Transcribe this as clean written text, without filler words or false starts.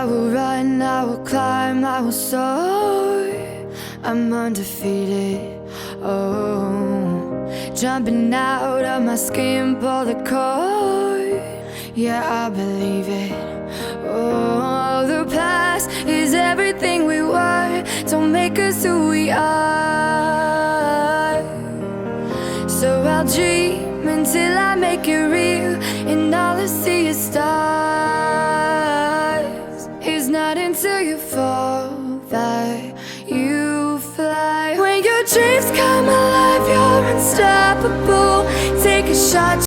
I will run, I will climb, I will soar. I'm undefeated, oh. Jumping out of my skin, pull the cord. Yeah, I believe it. Oh, the past is everything we were. Don't make us who we are. So I'll dream until I make it real, and all I see is stars. It's not until you fall that you fly. When your dreams come alive, you're unstoppable. Take a shot.